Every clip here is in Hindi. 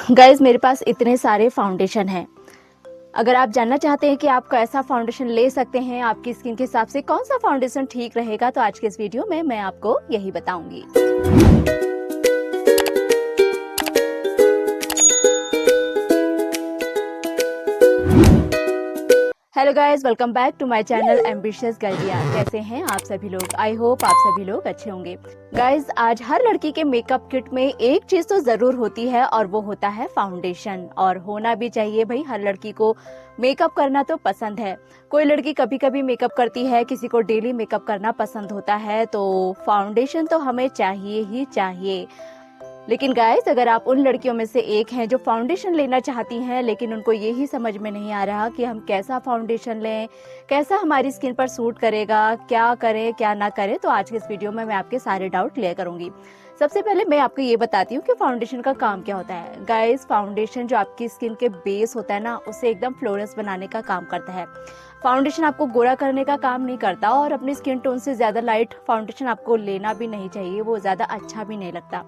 गाइज मेरे पास इतने सारे फाउंडेशन हैं। अगर आप जानना चाहते हैं कि आप कैसा फाउंडेशन ले सकते हैं, आपकी स्किन के हिसाब से कौन सा फाउंडेशन ठीक रहेगा, तो आज के इस वीडियो में मैं आपको यही बताऊंगी। Hello guys, welcome back to my channel ambitious गर्लिया। कैसे हैं आप सभी लोग? आई होप आप सभी लोग अच्छे होंगे। गाइज आज हर लड़की के मेकअप किट में एक चीज तो जरूर होती है और वो होता है फाउंडेशन। और होना भी चाहिए भाई, हर लड़की को मेकअप करना तो पसंद है। कोई लड़की कभी कभी मेकअप करती है, किसी को डेली मेकअप करना पसंद होता है, तो फाउंडेशन तो हमें चाहिए ही चाहिए। लेकिन गाइस अगर आप उन लड़कियों में से एक हैं जो फाउंडेशन लेना चाहती हैं, लेकिन उनको यही समझ में नहीं आ रहा कि हम कैसा फाउंडेशन लें, कैसा हमारी स्किन पर सूट करेगा, क्या करें क्या ना करें, तो आज के इस वीडियो में मैं आपके सारे डाउट क्लियर करूंगी। सबसे पहले मैं आपको ये बताती हूँ कि फाउंडेशन का काम क्या होता है। गाइस फाउंडेशन जो आपकी स्किन के बेस होता है ना, उसे एकदम फ्लोलेस बनाने का काम करता है। फाउंडेशन आपको गोरा करने का काम नहीं करता, और अपनी स्किन टोन से ज्यादा लाइट फाउंडेशन आपको लेना भी नहीं चाहिए, वो ज्यादा अच्छा भी नहीं लगता।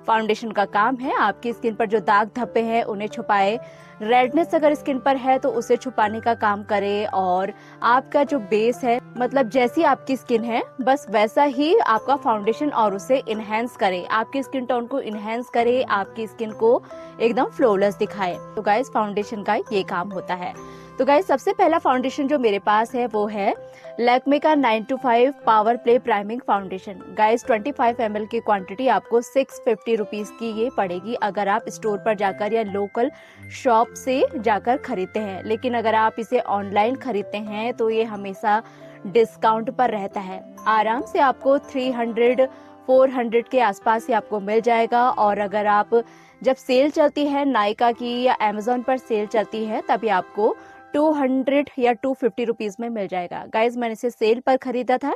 फाउंडेशन का काम है आपकी स्किन पर जो दाग धब्बे हैं उन्हें छुपाए, रेडनेस अगर स्किन पर है तो उसे छुपाने का काम करे, और आपका जो बेस है, मतलब जैसी आपकी स्किन है बस वैसा ही आपका फाउंडेशन और उसे इनहेंस करे, आपकी स्किन टोन को इनहेंस करे, आपकी स्किन को एकदम फ्लॉलेस दिखाए। तो गाइस फाउंडेशन का ये काम होता है। तो गाइस सबसे पहला फाउंडेशन जो मेरे पास है वो है लैक्मे का 925 power play priming foundation. Guys 25 ml की क्वांटिटी आपको 650 रुपीज की ये पड़ेगी अगर आप स्टोर पर जाकर या लोकल शॉप से जाकर खरीदते हैं। लेकिन अगर आप इसे ऑनलाइन खरीदते हैं तो ये हमेशा डिस्काउंट पर रहता है। आराम से आपको 300-400 के आसपास ही आपको मिल जाएगा। और अगर आप जब सेल चलती है नायका की या अमेजोन पर सेल चलती है, तभी आपको 200 या 250 रुपीज में मिल जाएगा। गाइज मैंने इसे सेल पर खरीदा था,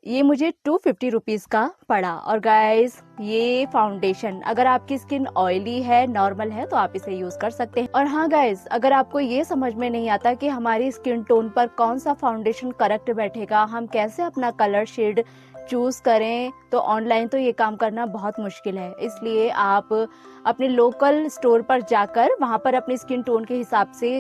ये मुझे 250 रुपीज का पड़ा। और गाइज ये फाउंडेशन अगर आपकी स्किन ऑयली है, नॉर्मल है, तो आप इसे यूज कर सकते हैं। और हाँ गाइज, अगर आपको ये समझ में नहीं आता कि हमारी स्किन टोन पर कौन सा फाउंडेशन करेक्ट बैठेगा, हम कैसे अपना कलर शेड चूज करें, तो ऑनलाइन तो ये काम करना बहुत मुश्किल है। इसलिए आप अपने लोकल स्टोर पर जाकर वहां पर अपनी स्किन टोन के हिसाब से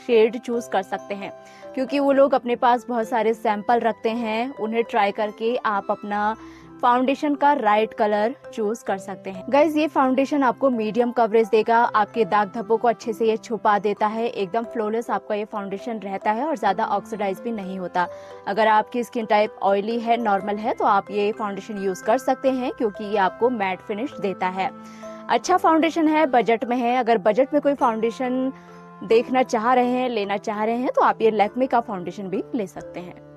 शेड चूज कर सकते हैं, क्योंकि वो लोग अपने पास बहुत सारे सैंपल रखते हैं। उन्हें ट्राई करके आप अपना फाउंडेशन का राइट कलर चूज कर सकते हैं। गाइज ये फाउंडेशन आपको मीडियम कवरेज देगा, आपके दाग धब्बों को अच्छे से ये छुपा देता है, एकदम फ्लॉलेस आपका ये फाउंडेशन रहता है और ज्यादा ऑक्सीडाइज भी नहीं होता। अगर आपकी स्किन टाइप ऑयली है, नॉर्मल है, तो आप ये फाउंडेशन यूज कर सकते हैं, क्योंकि ये आपको मैट फिनिश देता है। अच्छा फाउंडेशन है, बजट में है। अगर बजट में कोई फाउंडेशन देखना चाह रहे हैं, लेना चाह रहे हैं, तो आप ये लैक्मे का फाउंडेशन भी ले सकते हैं।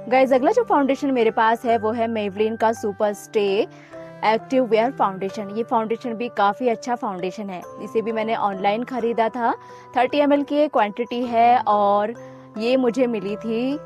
गाइज अगला जो फाउंडेशन मेरे पास है वो है मेवलिन का super stay active where foundation. ये फाउंडेशन भी काफी अच्छा फाउंडेशन है, इसे भी मैंने ऑनलाइन खरीदा था। 30 ml की क्वांटिटी है और ये मुझे मिली थी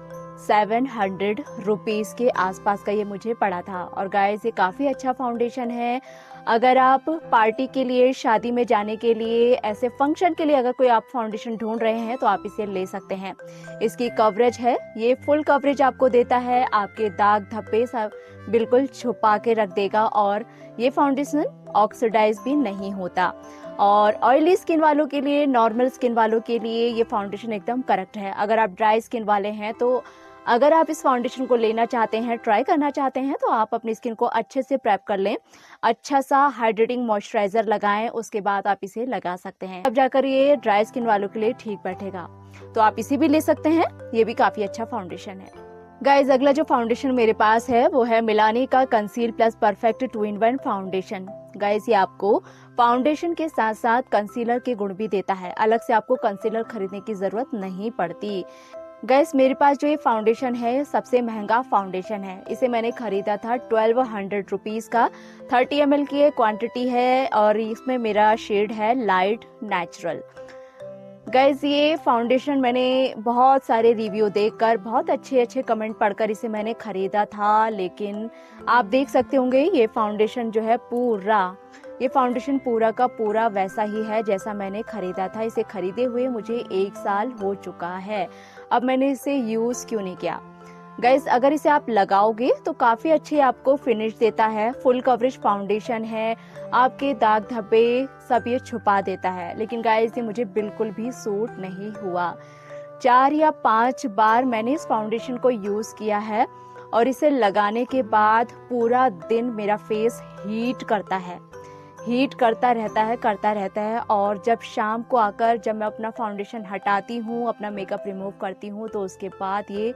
700 रुपीज के आसपास का ये मुझे पड़ा था। और गाइस ये काफी अच्छा फाउंडेशन है। अगर आप पार्टी के लिए, शादी में जाने के लिए, ऐसे फंक्शन के लिए अगर कोई आप फाउंडेशन ढूंढ रहे हैं तो आप इसे ले सकते हैं। इसकी कवरेज है, ये फुल कवरेज आपको देता है, आपके दाग धब्बे सब बिल्कुल छुपा के रख देगा, और ये फाउंडेशन ऑक्सीडाइज भी नहीं होता। और ऑयली स्किन वालों के लिए, नॉर्मल स्किन वालों के लिए ये फाउंडेशन एकदम करेक्ट है। अगर आप ड्राई स्किन वाले हैं, तो अगर आप इस फाउंडेशन को लेना चाहते हैं, ट्राई करना चाहते हैं, तो आप अपनी स्किन को अच्छे से प्रेप कर लें, अच्छा सा हाइड्रेटिंग मॉइस्चराइजर लगाएं, उसके बाद आप इसे लगा सकते हैं, तब जाकर ये ड्राई स्किन वालों के लिए ठीक बैठेगा। तो आप इसे भी ले सकते हैं, ये भी काफी अच्छा फाउंडेशन है। गाइज अगला जो फाउंडेशन मेरे पास है वो है मिलानी का conceal plus perfect 2-in-1 foundation. Guys ये आपको फाउंडेशन के साथ साथ कंसीलर के गुण भी देता है, अलग से आपको कंसीलर खरीदने की जरूरत नहीं पड़ती। गाइस मेरे पास जो ये फाउंडेशन है सबसे महंगा फाउंडेशन है, इसे मैंने खरीदा था 1200 रुपीज का। 30 ml की क्वांटिटी है और इसमें मेरा शेड है लाइट नेचुरल। गाइज ये फाउंडेशन मैंने बहुत सारे रिव्यू देखकर, बहुत अच्छे अच्छे कमेंट पढ़कर इसे मैंने खरीदा था। लेकिन आप देख सकते होंगे ये फाउंडेशन जो है ये फाउंडेशन पूरा का पूरा वैसा ही है जैसा मैंने खरीदा था। इसे खरीदे हुए मुझे 1 साल हो चुका है। अब मैंने इसे यूज क्यों नहीं किया? गाइस अगर इसे आप लगाओगे तो काफी अच्छे आपको फिनिश देता है, फुल कवरेज फाउंडेशन है, आपके दाग धब्बे सब ये छुपा देता है। लेकिन गाइस ये मुझे बिल्कुल भी सूट नहीं हुआ। 4 या 5 बार मैंने इस फाउंडेशन को यूज किया है और इसे लगाने के बाद पूरा दिन मेरा फेस हीट करता है, हीट करता रहता है। और जब शाम को आकर जब मैं अपना फाउंडेशन हटाती हूँ, अपना मेकअप रिमूव करती हूँ, तो उसके बाद ये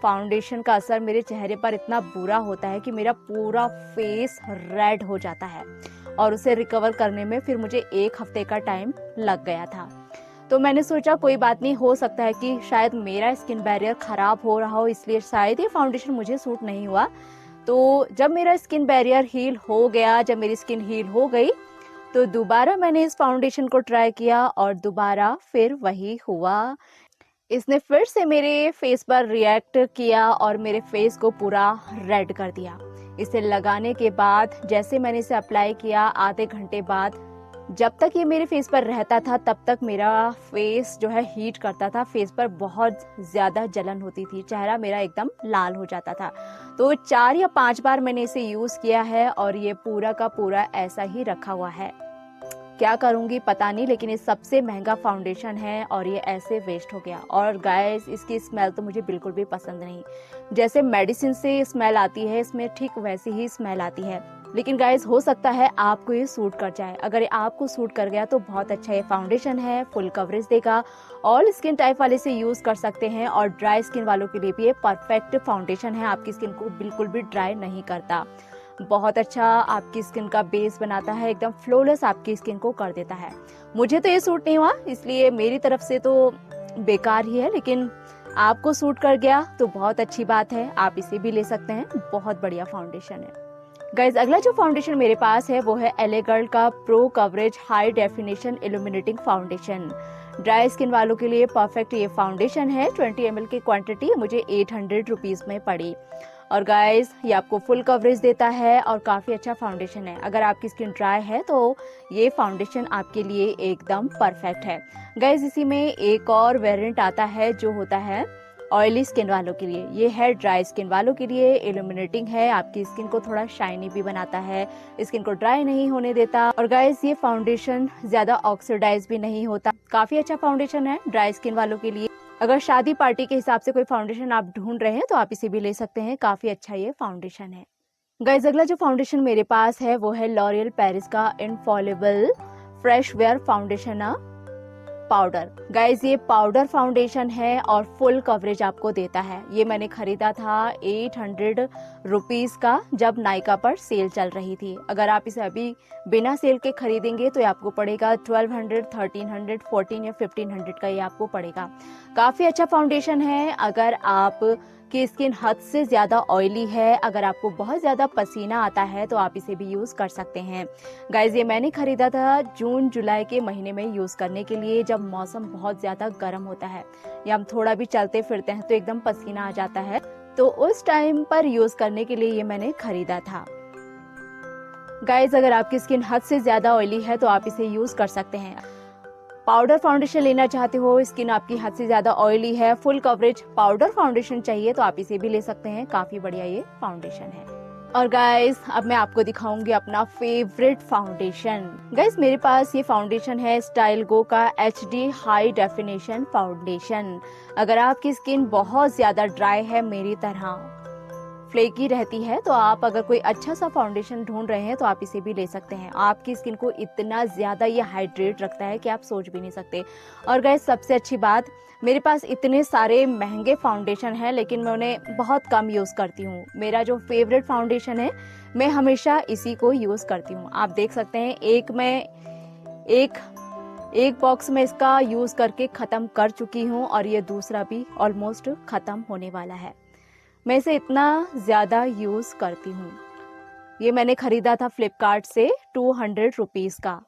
फाउंडेशन का असर मेरे चेहरे पर इतना बुरा होता है कि मेरा पूरा फेस रेड हो जाता है और उसे रिकवर करने में फिर मुझे 1 हफ्ते का टाइम लग गया था। तो मैंने सोचा कोई बात नहीं, हो सकता है कि शायद मेरा स्किन बैरियर खराब हो रहा हो, इसलिए शायद ये फाउंडेशन मुझे सूट नहीं हुआ। तो जब मेरा स्किन बैरियर हील हो गया, जब मेरी स्किन हील हो गई, तो दोबारा मैंने इस फाउंडेशन को ट्राई किया और दोबारा फिर वही हुआ। इसने फिर से मेरे फेस पर रिएक्ट किया और मेरे फेस को पूरा रेड कर दिया। इसे लगाने के बाद जैसे मैंने इसे अप्लाई किया, आधे घंटे बाद जब तक ये मेरे फेस पर रहता था तब तक मेरा फेस जो है हीट करता था, फेस पर बहुत ज़्यादा जलन होती थी, चेहरा मेरा एकदम लाल हो जाता था। तो 4 या 5 बार मैंने इसे यूज़ किया है और ये पूरा का पूरा ऐसा ही रखा हुआ है। क्या करूंगी पता नहीं, लेकिन ये सबसे महंगा फाउंडेशन है और ये ऐसे वेस्ट हो गया। और गाइस इसकी स्मेल तो मुझे बिल्कुल भी पसंद नहीं, जैसे मेडिसिन से स्मेल आती है इसमें ठीक वैसी ही स्मेल आती है। लेकिन गाइस हो सकता है आपको ये सूट कर जाए, अगर ये आपको सूट कर गया तो बहुत अच्छा ये फाउंडेशन है, फुल कवरेज देगा, ऑल स्किन टाइप वाले से यूज कर सकते हैं और ड्राई स्किन वालों के लिए भी ये परफेक्ट फाउंडेशन है, आपकी स्किन को बिल्कुल भी ड्राई नहीं करता, बहुत अच्छा आपकी स्किन का बेस बनाता है, एकदम फ्लॉलेस आपकी स्किन को कर देता है। मुझे तो ये सूट नहीं हुआ, इसलिए मेरी तरफ से तो बेकार ही है, लेकिन आपको सूट कर गया तो बहुत अच्छी बात है, आप इसे भी ले सकते हैं, बहुत बढ़िया फाउंडेशन है। गाइज अगला जो फाउंडेशन मेरे पास है वो है LA Girl का pro coverage high definition illuminating foundation. Dry skin वालों के लिए परफेक्ट ये फाउंडेशन है। 20 ml की क्वांटिटी मुझे 800 रुपीज में पड़ी। और गाइज ये आपको फुल कवरेज देता है और काफी अच्छा फाउंडेशन है। अगर आपकी स्किन ड्राई है तो ये फाउंडेशन आपके लिए एकदम परफेक्ट है। गाइज इसी में एक और वेरिएंट आता है जो होता है ऑयली स्किन वालों के लिए, ये है ड्राई स्किन वालों के लिए, इल्यूमिनेटिंग है, आपकी स्किन को थोड़ा शाइनी भी बनाता है, स्किन को ड्राई नहीं होने देता। और गाइस ये फाउंडेशन ज्यादा ऑक्सीडाइज भी नहीं होता, काफी अच्छा फाउंडेशन है ड्राई स्किन वालों के लिए। अगर शादी पार्टी के हिसाब से कोई फाउंडेशन आप ढूंढ रहे हैं तो आप इसे भी ले सकते हैं, काफी अच्छा ये फाउंडेशन है। गाइस अगला जो फाउंडेशन मेरे पास है वो है लॉरियल पेरिस का infallible fresh where foundation powder. Guys ये पाउडर फाउंडेशन है और फुल कवरेज आपको देता है। ये मैंने खरीदा था 800 रुपीज का, जब नायका पर सेल चल रही थी। अगर आप इसे अभी बिना सेल के खरीदेंगे तो ये आपको पड़ेगा 1200, 1300, 14 या 1500 का ये आपको पड़ेगा। काफी अच्छा फाउंडेशन है। अगर आप की स्किन हद से ज्यादा ऑयली है, अगर आपको बहुत ज्यादा पसीना आता है तो आप इसे भी यूज कर सकते हैं। गाइज ये मैंने खरीदा था जून जुलाई के महीने में यूज करने के लिए, जब मौसम बहुत ज्यादा गर्म होता है या हम थोड़ा भी चलते फिरते हैं तो एकदम पसीना आ जाता है, तो उस टाइम पर यूज करने के लिए ये मैंने खरीदा था। गाइज अगर आपकी स्किन हद से ज्यादा ऑयली है तो आप इसे यूज कर सकते हैं। पाउडर फाउंडेशन लेना चाहते हो, स्किन आपकी हद से ज्यादा ऑयली है, फुल कवरेज पाउडर फाउंडेशन चाहिए तो आप इसे भी ले सकते हैं, काफी बढ़िया ये फाउंडेशन है। और गाइस अब मैं आपको दिखाऊंगी अपना फेवरेट फाउंडेशन। गाइस मेरे पास ये फाउंडेशन है स्टाइल गो का HD हाई डेफिनेशन फाउंडेशन। अगर आपकी स्किन बहुत ज्यादा ड्राई है, मेरी तरह फ्लेकी रहती है, तो आप अगर कोई अच्छा सा फाउंडेशन ढूंढ रहे हैं तो आप इसे भी ले सकते हैं। आपकी स्किन को इतना ज्यादा ये हाइड्रेट रखता है कि आप सोच भी नहीं सकते। और गाइस सबसे अच्छी बात, मेरे पास इतने सारे महंगे फाउंडेशन हैं लेकिन मैं उन्हें बहुत कम यूज करती हूँ। मेरा जो फेवरेट फाउंडेशन है मैं हमेशा इसी को यूज करती हूँ। आप देख सकते हैं एक बॉक्स में इसका यूज करके खत्म कर चुकी हूँ और ये दूसरा भी ऑलमोस्ट खत्म होने वाला है। मैं इसे इतना ज्यादा यूज करती हूँ। ये मैंने खरीदा था फ्लिपकार्ट से 200 रुपीज का।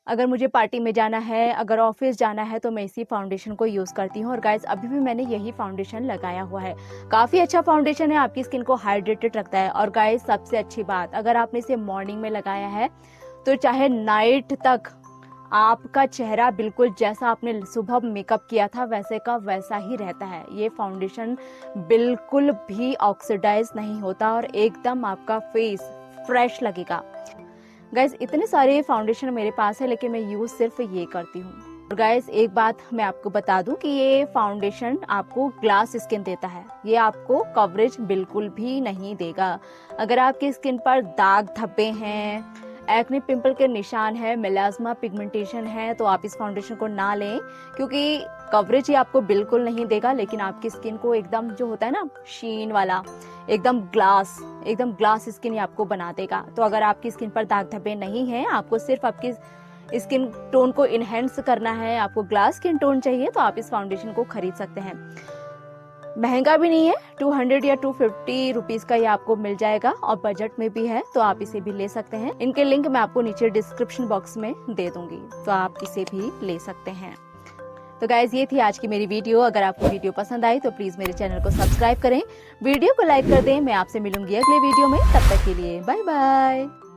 अगर मुझे पार्टी में जाना है, अगर ऑफिस जाना है तो मैं इसी फाउंडेशन को यूज करती हूँ। और गाइस अभी भी मैंने यही फाउंडेशन लगाया हुआ है, काफी अच्छा फाउंडेशन है, आपकी स्किन को हाइड्रेटेड रखता है। और गाइस सबसे अच्छी बात, अगर आपने इसे मॉर्निंग में लगाया है तो चाहे नाइट तक आपका चेहरा बिल्कुल जैसा आपने सुबह मेकअप किया था वैसे का वैसा ही रहता है। ये फाउंडेशन बिल्कुल भी ऑक्सीडाइज नहीं होता और एकदम आपका फेस फ्रेश लगेगा। गाइज इतने सारे फाउंडेशन मेरे पास है लेकिन मैं यूज सिर्फ ये करती हूँ। और गाइज एक बात मैं आपको बता दूं कि ये फाउंडेशन आपको ग्लास स्किन देता है, ये आपको कवरेज बिल्कुल भी नहीं देगा। अगर आपकी स्किन पर दाग धब्बे हैं, एक्ने पिंपल के निशान है, मेलास्मा पिगमेंटेशन है, तो आप इस फाउंडेशन को ना लें, क्योंकि कवरेज ये आपको बिल्कुल नहीं देगा लेकिन आपकी स्किन को एकदम जो होता है ना शीन वाला, एकदम ग्लास स्किन ये आपको बना देगा। तो अगर आपकी स्किन पर दाग धब्बे नहीं है, आपको सिर्फ आपकी स्किन टोन को इनहेंस करना है, आपको ग्लास स्किन टोन चाहिए, तो आप इस फाउंडेशन को खरीद सकते हैं। महंगा भी नहीं है, 200 या 250 रुपीज का ये आपको मिल जाएगा और बजट में भी है, तो आप इसे भी ले सकते हैं। इनके लिंक मैं आपको नीचे डिस्क्रिप्शन बॉक्स में दे दूंगी, तो आप इसे भी ले सकते हैं। तो गाइज ये थी आज की मेरी वीडियो। अगर आपको वीडियो पसंद आई तो प्लीज मेरे चैनल को सब्सक्राइब करें, वीडियो को लाइक कर दें। मैं आपसे मिलूंगी अगले वीडियो में, तब तक के लिए बाय बाय।